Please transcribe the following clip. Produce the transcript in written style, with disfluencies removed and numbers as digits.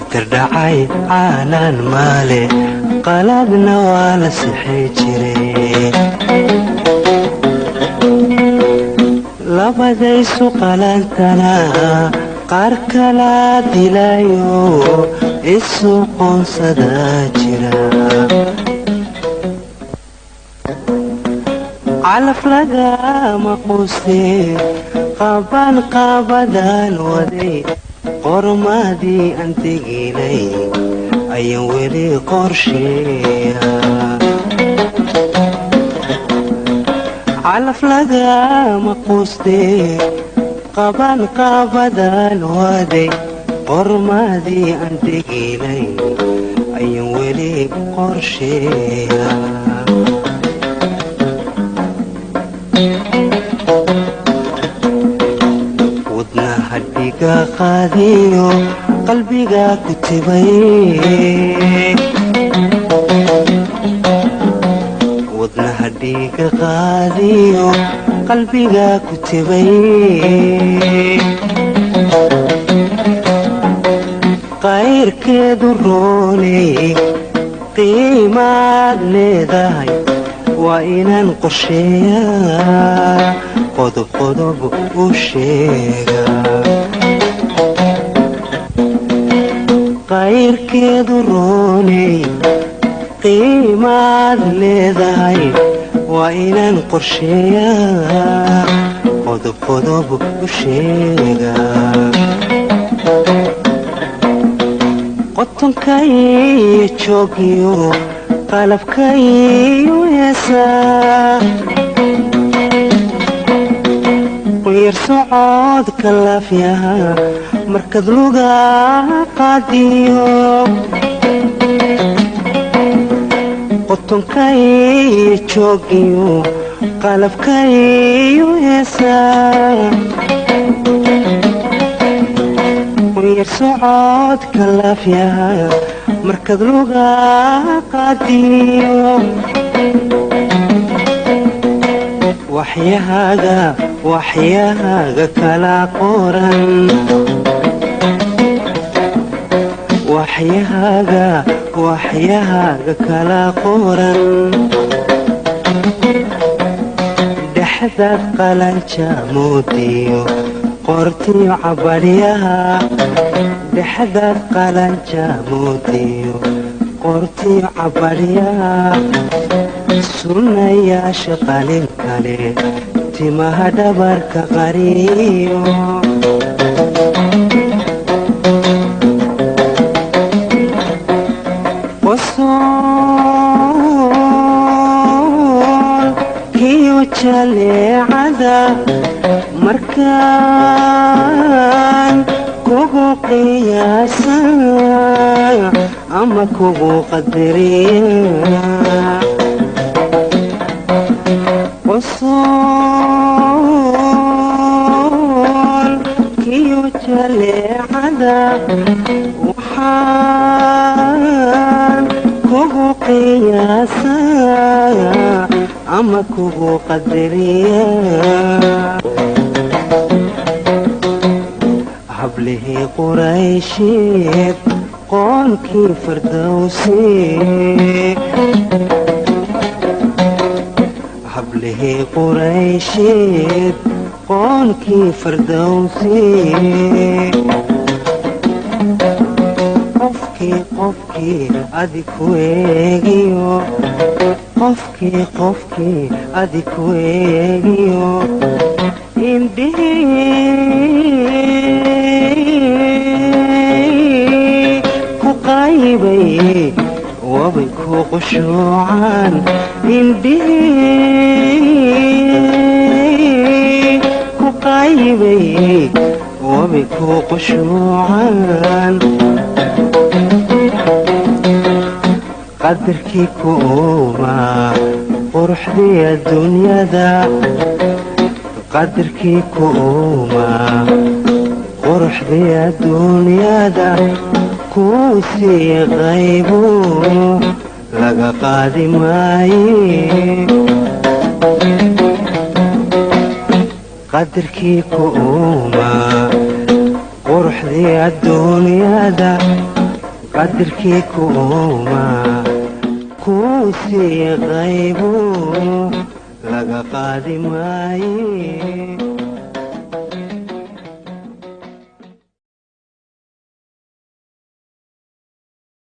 tardacay caalan maale qaladna waa la sixi jiray labadaysu qalantana qaar kala dilayo isu qoonsada jira calaf lagama quustee qaban qabadan waday qormadii aan teginay ayaan weli qorsheeya calaf lagama quustee qaban qabadan waday qormadii aan teginay ayaan weli qorsheeya hadhiga qaadiyo qalbiga ku tibay wadna hadhiga qaadiyo qalbiga ku tibay qayrkeedu rooney qiimaad leedahay waa inaan qorsheeyaa qodob qodob u sheega qayrkeedu rooney qiimaad leedahay waa inaan qorsheeyaa qodob qodob u sheega qotonkaiyo joogiyo qalabkaiyo heesaa quyar socodka laafyaha markad luga qaadiyo qotonkaiyo joogiyo qalabkaiyo heesaa quyar socodka laafyaha markad luga qaadiyo waxyahaaga kala qoran waxyahaaga kala qoran dhexdaad qalanja moodiyo qortiyo cabadhyaha dhexdaad qalanja moodiyo qortiyo cabadhyaha sunnayaasha qalin kale timaha dhabarka qariyo qosool kiyo jaleecada markaan kugu qiyaasa ama kugu qadariya qosool kiyo jaleecada waxaan kugu qiyaasaa ama kugu qadariya hablihii quraysheed qoonkii fardowsi hablihii quraysheed qoonkii fardowsi qofkii adiku eegiyo qofkii adiku eegiyo indhihii ku qaybay wabay ku qushuucaan indhihii ku qaybay wabay ku qushuucaan qadarkii ku uumaa quruxdii adduunyada qadarkii ku uumaa quruxdii adduunyada kuu sii qaybu laga qaadi maaye qadarkii ku uumaa quruxdii adduunyada qadarkii kuuma kuu sii qaybo laga qaadi maaye